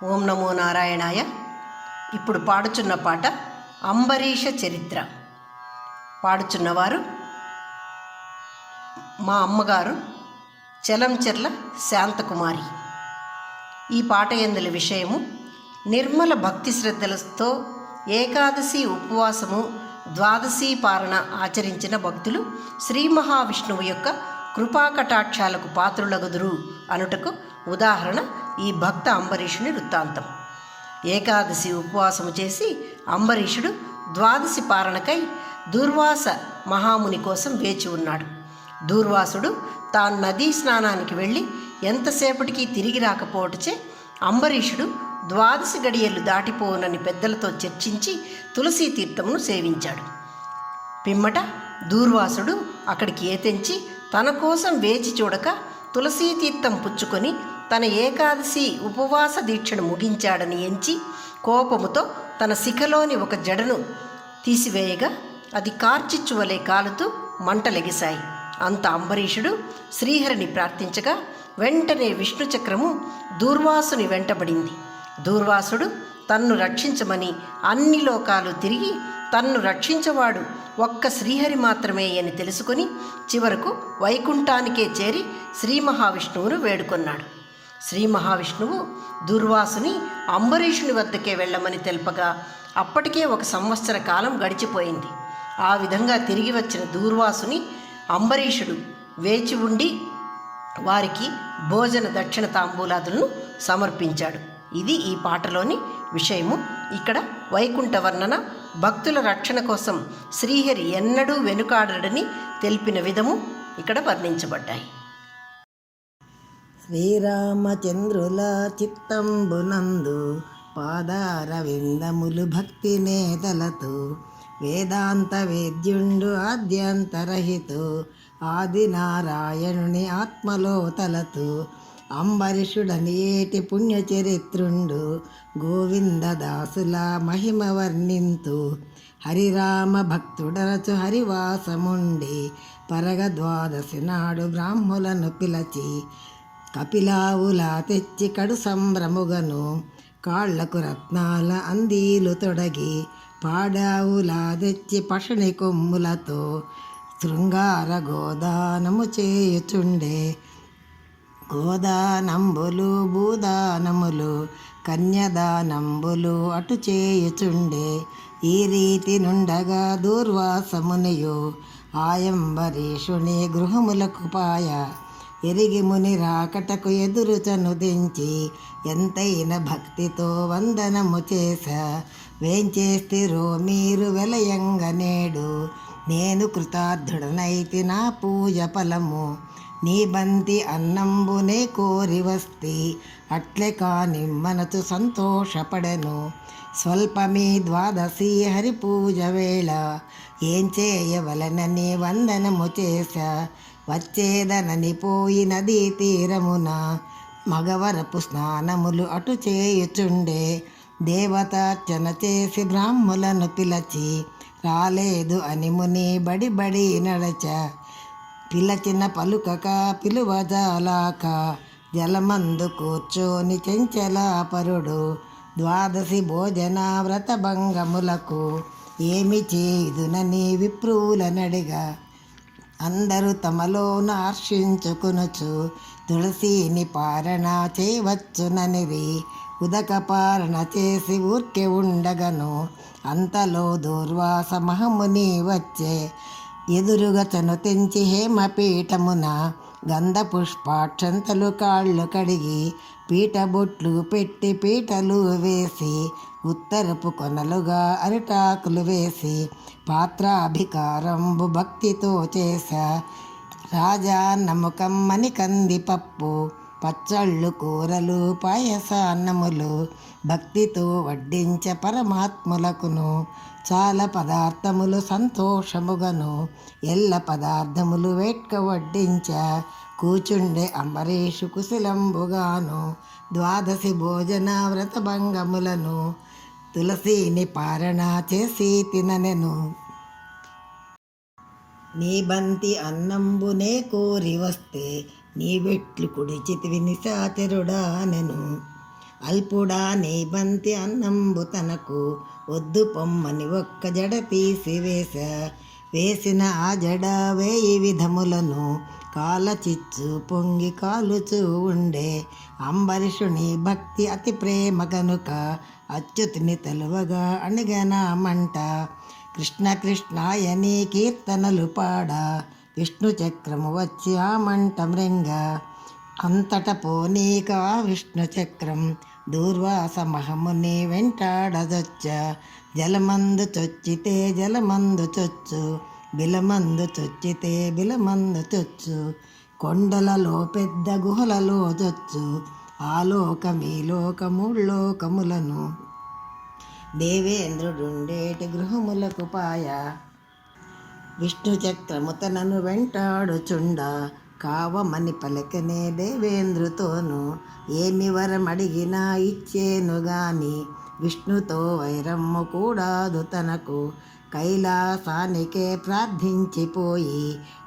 ఓం నమో నారాయణాయ. ఇప్పుడు పాడుచున్న పాట అంబరీష చరిత్ర. పాడుచున్నవారు మా అమ్మగారు చలంచెర్ల శాంతకుమారి. ఈ పాట యందలి విషయము: నిర్మల భక్తి శ్రద్ధలతో ఏకాదశి ఉపవాసము, ద్వాదశి పారణ ఆచరించిన భక్తులు శ్రీ మహావిష్ణువు యొక్క కృపాకటాక్షాలకు పాత్రులగుదురు అనుటకు ఉదాహరణ ఈ భక్త అంబరీషుని వృత్తాంతం. ఏకాదశి ఉపవాసము చేసి అంబరీషుడు ద్వాదశి పారణకై దూర్వాస మహాముని కోసం వేచి ఉన్నాడు. దూర్వాసుడు తాను నదీ స్నానానికి వెళ్ళి ఎంతసేపటికి తిరిగి రాకపోవటచే అంబరీషుడు ద్వాదశి గడియలు దాటిపోనని పెద్దలతో చర్చించి తులసీ తీర్థమును సేవించాడు. పిమ్మట దూర్వాసుడు అక్కడికి ఏతెంచి తన కోసం వేచి చూడక తులసీ తీర్థం పుచ్చుకొని తన ఏకాదశి ఉపవాస దీక్షను ముగించాడని ఎంచి కోపముతో తన శిఖలోని ఒక జడను తీసివేయగా అది కార్చిచ్చువలే కాలుతూ మంటలెగిశాయి. అంత అంబరీషుడు శ్రీహరిని ప్రార్థించగా వెంటనే విష్ణు చక్రము దూర్వాసుని వెంటబడింది. దూర్వాసుడు తన్ను రక్షించమని అన్ని లోకాలు తిరిగి తన్ను రక్షించవాడు ఒక్క శ్రీహరి మాత్రమే అని తెలుసుకొని చివరకు వైకుంఠానికే చేరి శ్రీ మహావిష్ణువును వేడుకొన్నాడు. శ్రీ మహావిష్ణువు దూర్వాసుని అంబరీషుని వద్దకే వెళ్ళమని తెలుపగా అప్పటికే 1 సంవత్సర కాలం గడిచిపోయింది. ఆ విధంగా తిరిగి వచ్చిన దూర్వాసుని అంబరీషుడు వేచి ఉండి వారికి భోజన దక్షిణ తాంబూలాదులను సమర్పించాడు. ఇది ఈ పాటలోని విషయము. ఇక్కడ వైకుంఠ వర్ణన, భక్తుల రక్షణ కోసం శ్రీహరి ఎన్నడూ వెనుకాడడని తెలిపిన విధము ఇక్కడ వర్ణించబడ్డాయి. శ్రీరామచంద్రుల చిత్తంబునందు పాదారవిందములు భక్తి నేతలతో వేదాంత వేద్యుండు ఆద్యంతరహితో ఆదినారాయణుని ఆత్మలో తలతూ అంబరీషుడని ఏటి పుణ్యచరిత్రుండు గోవిందదాసుల మహిమ వర్ణింతు హరిరామ భక్తుడరచు హరివాసముండి పరగ ద్వాదశి నాడు బ్రాహ్ములను పిలచి కపిలావులా తెచ్చి కడు సంభ్రముగను కాళ్లకు రత్నాల అందీలు తొడగి పాడావులా తెచ్చి పషణి కొమ్ములతో శృంగార గోదానము చేయుచుండే గోదానంబులు భూదానములు కన్యదానంబులు అటు చేయుచుండే. ఈ రీతి నుండగా దూర్వాసమునియు ఆయంబరీషుని గృహములకు పాయ ఎరిగి ముని రాకటకు ఎదురుచను దించి ఎంతైన భక్తితో వందనము చేస వేంచేస్తిరో మీరు వెలయంగ నేడు నేను కృతార్థుడనైతి నా పూజ ఫలము నీ బంతి అన్నంబునే కోరి వస్తే అట్లే కాని మనసు సంతోషపడెను. స్వల్పమీ ద్వాదశి హరి పూజ వేళ ఏం చేయవలనని వందనము చేశ వచ్చేదనని పోయి నదీ తీరమున మగవరపు స్నానములు అటు చేయుచుండే. దేవతార్చన చేసి బ్రాహ్ములను పిలచి రాలేదు అని ముని బడి నడచ పిలచిన పలుకక పిలువజాలాక జలమందు కూర్చొని చెంచలాపరుడు ద్వాదశి భోజన వ్రతభంగములకు ఏమి చేయుదునని విప్రులనడిగా అందరూ తమలోన హర్షించుకొనుచు తులసిని పారణ చేయవచ్చుననిరి. ఉదక పారణ చేసి ఊర్కె ఉండగను అంతలో దూర్వాస మహముని వచ్చే ఎదురుగా తను తెంచి హేమపీఠమున గంధ పుష్పాక్షంతలు కాళ్ళు కడిగి పీఠబొట్లు పెట్టి పీటలు వేసి ఉత్తరపు కొనలుగా అరిటాకులు వేసి పాత్రాభికారంబు భక్తితో చేస రాజా నమ్మకమ్మని కందిపప్పు పచ్చళ్ళు కూరలు పాయసాన్నములు భక్తితో వడ్డించ పరమాత్ములకును చాలా పదార్థములు సంతోషముగను ఎల్ల పదార్థములు వేట్క వడ్డించ కూచుండే అంబరీషు కుశలంబుగాను ద్వాదశి భోజన వ్రతభంగములను తులసిని పారణ చేసి తిననెను. నీ బంతి అన్నంబునే కోరి వస్తే నీవెట్లు కుడిచితివి నిశాచరుడానెను. అల్పుడా నీ బంతి అన్నంబు తనకు వద్దు పొమ్మని ఒక్క జడ తీసి వేసిన ఆ జడ వేయి విధములను కాలచిచ్చు పొంగి కాలుచూ ఉండే. అంబరీషుని భక్తి అతి ప్రేమ గనుక అచ్యుతిని తలువగా అణిగనామంట. కృష్ణ కృష్ణాయని కీర్తనలు పాడ విష్ణు చక్రము వచ్చి ఆ మంట మృంగ. అంతట పోనీక విష్ణు చక్రం దూర్వాస మహముని వెంటాడదొచ్చ. జలమందు చొచ్చితే జలమందు చొచ్చు, బిలమందు చొచ్చితే బిలమందు చొచ్చు. కొండలలో పెద్ద గుహలలో చొచ్చు, ఆ లోకమీ లోకముల్లోకములను దేవేంద్రుడుండేటి గృహములకు పాయ. విష్ణు చక్రము తనను వెంటాడుచుండ, కావమని పలకనే దేవేంద్రుతోను. ఏమి వరమడిగినా ఇచ్చేను గాని, విష్ణుతో వైరమ్ము కూడాదు తనకు. కైలాసానికే ప్రార్థించిపోయి,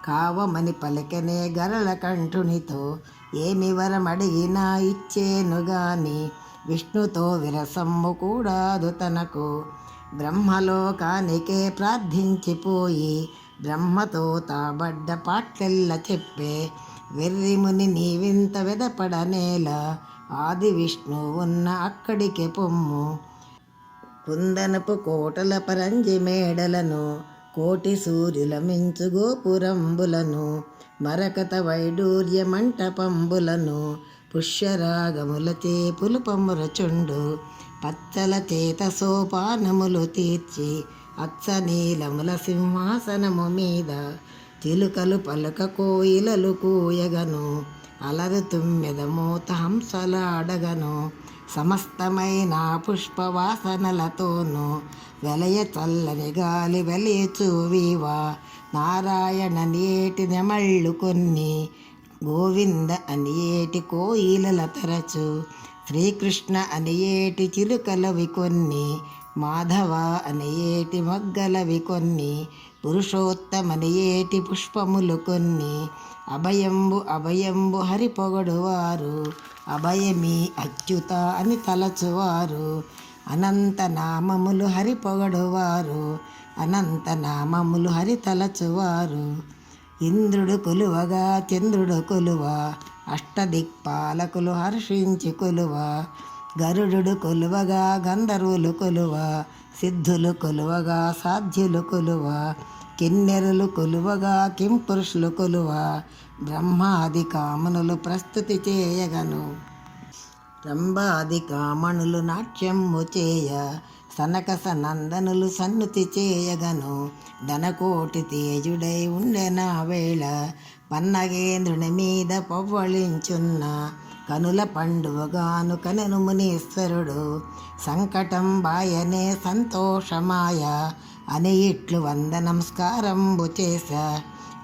కావమని పలకనే గరళ కంఠునితో. ఏమి వరమడిగినా ఇచ్చేను గాని, విష్ణుతో విరసమ్ము కూడాదు తనకు. బ్రహ్మలోకానికే ప్రార్థించిపోయి, బ్రహ్మతో తాబడ్డ పాట్లెల్ల చెప్పే. వెర్రిముని నీవింత వెదపడనేల, ఆది విష్ణు ఉన్న అక్కడికి పొమ్ము. కుందనపు కోటల పరంజి మేడలను, కోటి సూర్యుల మించు గోపురంబులను, మరకత వైడూర్య మంటపంబులను, పుష్యరాగములచే పులుపమురచుండు. పచ్చల చేత సోపానములు తీర్చి, అచ్చనీలముల సింహాసనము మీద, చిలుకలు పలుక కోయిలలు కూయగను, అలరు తుమ్మెద మూత హంసలాడగను. సమస్తమైన పుష్పవాసనలతోనూ వెలయ చల్లని గాలి వెలయచూ వీవా. నారాయణ నియేటి నెమళ్ళు కొన్ని, గోవింద అనియేటి కోయిలల తరచు. శ్రీకృష్ణ అనియేటి చిలుకలవి కొన్ని, మాధవ అనియేటి మొగ్గలవి కొన్ని. పురుషోత్తమనియేటి పుష్పములు కొన్ని, అభయంబు హరి పొగడువారు. అభయమీ అచ్యుత అని తలచువారు, అనంత నామములు హరి పొగడువారు. అనంత నామములు హరి తలచువారు. ఇంద్రుడు కొలువగా చంద్రుడు కొలువ, అష్టదిక్పాలకులు హర్షించి కొలువ. గరుడు కొలువగా గంధర్వులు కొలువ, సిద్ధులు కొలువగా సాధ్యులు కొలువ. కిన్నెరులు కొలువగా కింపురుషులు కొలువ, బ్రహ్మాది కామనులు ప్రస్తుతి చేయగను. రంభాది కామణులు నాట్యము చేయ, సనక సనందనులు సన్నుతి చేయగను. ధనకోటి తేజుడై ఉండెనా వేళ, పన్నగేంద్రుని మీద పవ్వళించున్న. కనుల పండువగాను కనెను మునీశ్వరుడు, సంకటం బాయనే సంతోషమాయ అని ఇట్లు వంద నమస్కారంబు చేస.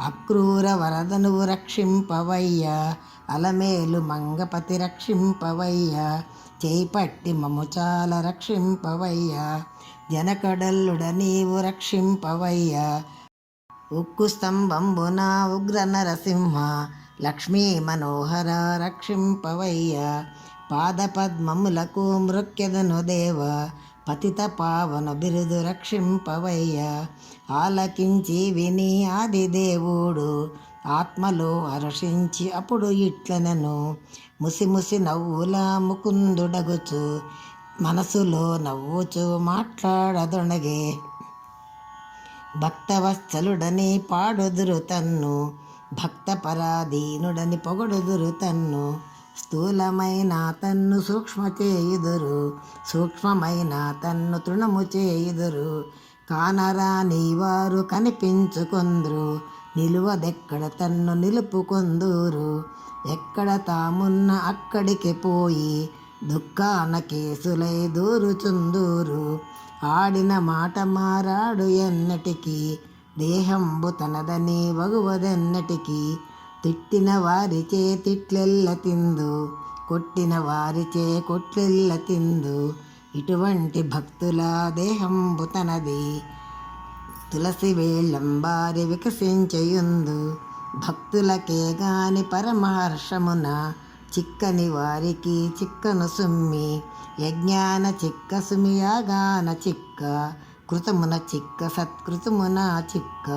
అక్రూర వరదనువు రక్షింపవయ్యా, అలమేలు మంగపతి రక్షింపవయ్యా. చేపట్టి మము చాలా రక్షింపవయ్యా, జనకడల్లుడ నీవు రక్షింపవయ్యా. ఉక్కు స్తంభంబున ఉగ్ర నరసింహ, లక్ష్మీ మనోహర రక్షింపవయ్యా. పాదపద్మములకు మృక్కెదను దేవ, పతిత పావన బిరుదు రక్షింపవయ్యా. ఆలకించి విని ఆదిదేవుడు, ఆత్మలో హర్షించి అప్పుడు ఇట్లనెను. ముసిముసి నవ్వుల ముకుందుడగుచు, మనసులో నవ్వుచు మాట్లాడదొనగే. భక్తవత్సలుడని పాడుదురు తన్ను, భక్త పరాధీనుడని పొగడుదురు తన్ను. స్థూలమైన తన్ను సూక్ష్మ చేయుదురు, సూక్ష్మమైన తన్ను తృణము చేయుదురు. కానరాని వారు కనిపించుకొందురు, నిలువదెక్కడ తన్ను నిలుపుకొందురు. ఎక్కడ తామున్న అక్కడికి పోయి, దుఃఖాన కేసులై దూరుచుందూరు. ఆడిన మాట మారాడు ఎన్నటికి, దేహంబు తనదని వగువదెన్నటికి. తిట్టిన వారిచే తిట్లెల్ల తిందు, కొట్టిన వారిచే కొట్లెల్ల తిందు. ఇటువంటి భక్తుల దేహంబు తనది, తులసి వేళంబారి వికసించయుందు. భక్తులకే గాని పరమహర్షమున చిక్కని వారికి చిక్కను సుమ్మి యజ్ఞాన చిక్క సుమియాగాన చిక్క కృతమున చిక్క సత్కృతమున చిక్క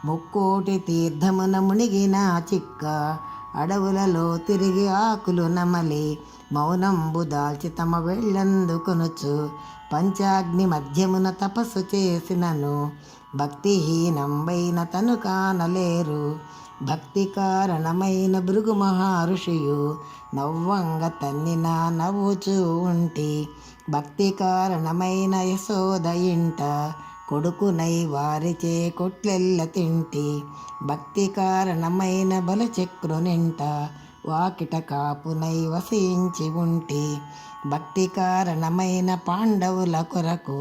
ముక్కోటి తీర్థమున మునిగిన చిక్క అడవులలో తిరిగి ఆకులు నమలి మౌనంబు దాల్చి తమ వెళ్ళందుకొనుచు పంచాగ్ని మధ్యమున తపస్సు చేసినను భక్తిహీనంబైన తను కానలేరు. భక్తి కారణమైన భృగు మహర్షియు నవ్వంగ తన్నిన నవ్వుచూ ఉంటి. భక్తి కారణమైన యశోద ఇంట కొడుకునై వారిచే కొట్లెల్ల తింటి. భక్తి కారణమైన బలచక్రునింట వాకిట కాపునై వసించి ఉంటి. భక్తి కారణమైన పాండవుల కొరకు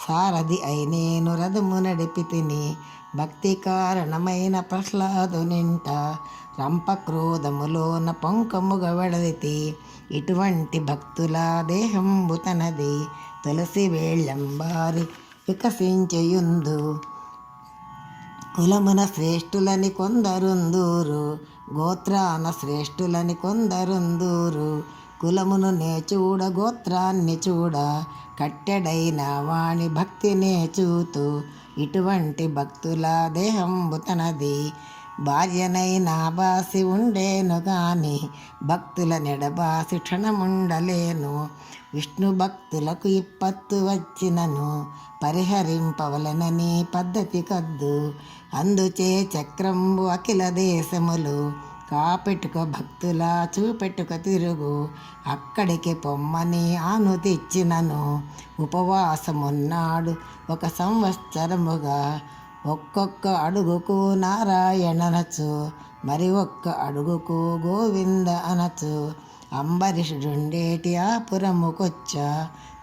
సారథి అయినేను రథము నడిపి తిని. భక్తి కారణమైన ప్రహ్లాదునింట రంపక్రోధములోన పొంకముగ వెడలితి. ఇటువంటి భక్తుల దేహంబు తనది తులసి వేళ్ళంబారి వికసించయుందు. కులమున శ్రేష్ఠులని కొందరుందూరు, గోత్రాన శ్రేష్ఠులని కొందరుందూరు. కులమును నే చూడ గోత్రాన్ని చూడ, కట్టెడైన వాణి భక్తినే చూతు. ఇటువంటి భక్తుల దేహంబు తనది. భార్యనైనా బాసి ఉండేను గాని భక్తుల నెడబాసి క్షణముండలేను. విష్ణు భక్తులకు ఇప్పత్తు వచ్చినను పరిహరింపవలనని పద్ధతి కద్దు. అందుచే చక్రంబు అఖిల దేశములు కాపెట్టుక భక్తుల చూపెట్టుక తిరుగు. అక్కడికి పొమ్మని ఆను తెచ్చినను ఉపవాసమున్నాడు 1 సంవత్సరముగా. ఒక్కొక్క అడుగుకు నారాయణ అనచు, మరి ఒక్క అడుగుకు గోవింద అనచు. అంబరీషుడుండేటి ఆ పురముకొచ్చ,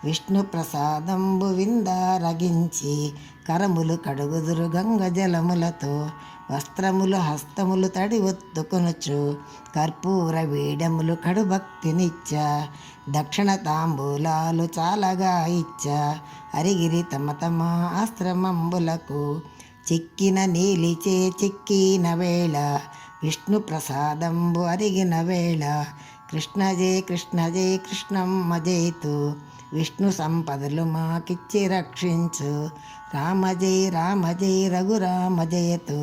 విష్ణు ప్రసాదంబు విందారగించి. కరములు కడుగుదురు గంగ జలములతో, వస్త్రములు హస్తములు తడి ఒత్తుకొనుచు. కర్పూర వీడములు కడు భక్తినిచ్చ, దక్షిణ తాంబూలాలు చాలగా ఇచ్చ. అరిగిరి తమ తమ ఆశ్రమంబులకు, చిక్కిన నీలిచే చిక్కిన వేళ. విష్ణు ప్రసాదంబు అరిగిన వేళ. కృష్ణ జయ కృష్ణ జయ కృష్ణమ్మ జయతు, విష్ణు సంపదలు మాకిచ్చి రక్షించు. రామ జయ రఘురామ జయతు,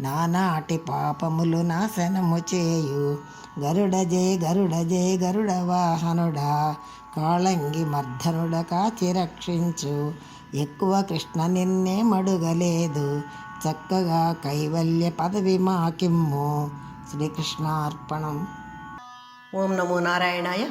నానాటి పాపములు నాశనము చేయు. గరుడ జయ గరుడ వాహనుడా, కాళంగి మర్ధనుడ కాచి రక్షించు. ఎక్కువ కృష్ణ నిన్నే మడుగలేదు, చక్కగా కైవల్య పదవి మాకిమ్ము. శ్రీకృష్ణార్పణం. ఓం నమో నారాయణాయ.